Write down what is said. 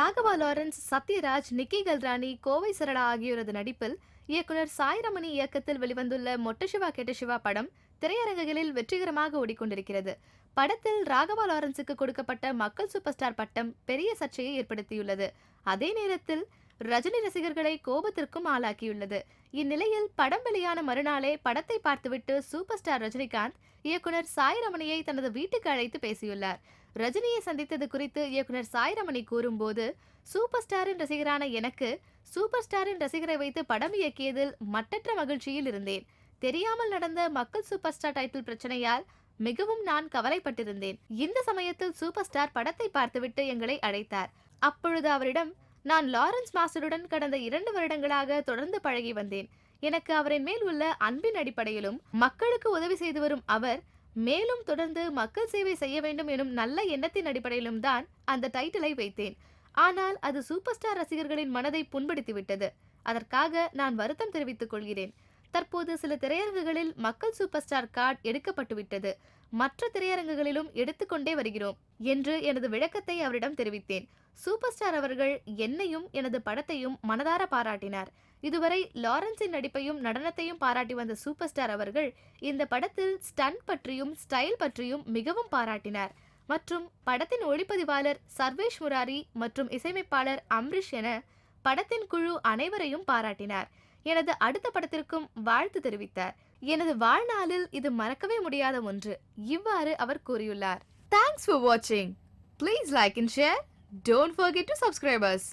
Raghava Lawrence, Sathyaraj, நிக்கி கல்ரானி, கோவை சரளா ஆகியோரது நடிப்பில் இயக்குனர் சாய் ரமணி இயக்கத்தில் வெளிவந்துள்ள மொட்ட சிவா கெட்ட சிவா படம் திரையரங்குகளில் வெற்றிகரமாக ஓடிக்கொண்டிருக்கிறது. படத்தில் ராகவா லாரன்ஸுக்கு கொடுக்கப்பட்ட மக்கள் சூப்பர் ஸ்டார் பட்டம் பெரிய சர்ச்சையை ஏற்படுத்தியுள்ளது. அதே நேரத்தில் ரஜினி ரசிகர்களை கோபத்திற்கும் ஆளாக்கியுள்ளது. இந்நிலையில் படம் வெளியான மறுநாளே படத்தை பார்த்துவிட்டு சூப்பர் ஸ்டார் ரஜினிகாந்த் இயக்குனர் சாய் ரமணியை தனது வீட்டுக்கு அழைத்து பேசியுள்ளார். ரஜினியை சந்தித்தது குறித்து இயக்குனர் சாய் ரமணி கூறும்போது, சூப்பர் ஸ்டாரின் ரசிகரான எனக்கு சூப்பர் ஸ்டாரின் ரசிகரை வைத்து படம் இயக்கியதில் மட்டற்ற மகிழ்ச்சியில் இருந்தேன். தெரியாமல் நடந்த மக்கள் சூப்பர் ஸ்டார் டைட்டில் பிரச்சனையால் மிகவும் நான் கவலைப்பட்டிருந்தேன். இந்த சமயத்தில் சூப்பர் ஸ்டார் படத்தை பார்த்துவிட்டு எங்களை அழைத்தார். அப்பொழுது அவரிடம், நான் லாரன்ஸ் மாஸ்டருடன் கடந்த 2 வருடங்களாக தொடர்ந்து பழகி வந்தேன். எனக்கு அவரின் மேல் உள்ள அன்பின் அடிப்படையிலும் மக்களுக்கு உதவி செய்து வரும் அவர் மேலும் தொடர்ந்து மக்கள் சேவை செய்ய வேண்டும் எனும் நல்ல எண்ணத்தின் அடிப்படையிலும் தான் அந்த டைட்டிலை வைத்தேன். ஆனால் அது சூப்பர் ஸ்டார் ரசிகர்களின் மனதை புண்படுத்திவிட்டது. அதற்காக நான் வருத்தம் தெரிவித்துக் கொள்கிறேன். தற்போது சில திரையரங்குகளில் மக்கள் சூப்பர் ஸ்டார் கார்டு எடுக்கப்பட்டுவிட்டது. மற்ற திரையரங்குகளிலும் எடுத்துக்கொண்டே வருகிறோம் என்று எனது விளக்கத்தை அவரிடம் தெரிவித்தேன். சூப்பர் ஸ்டார் அவர்கள் என்னையும் எனது படத்தையும் மனதார பாராட்டினார். இதுவரை லாரன்ஸின் நடிப்பையும் நடனத்தையும் பாராட்டி வந்த சூப்பர் ஸ்டார் அவர்கள் இந்த படத்தில் ஸ்டண்ட் பற்றியும் ஸ்டைல் பற்றியும் மிகவும் பாராட்டினார். மற்றும் படத்தின் ஒளிப்பதிவாளர் சர்வேஷ் முராரி மற்றும் இசையமைப்பாளர் அம்ரிஷ் என படத்தின் குழு அனைவரையும் பாராட்டினார். எனது அடுத்த படத்திற்கும் வாழ்த்து தெரிவித்தார். எனது வாழ்நாளில் இது மறக்கவே முடியாத ஒன்று. இவ்வாறு அவர் கூறியுள்ளார். தேங்க்ஸ் ஃபார் வாட்சிங். Please like and share. Don't forget to subscribe us.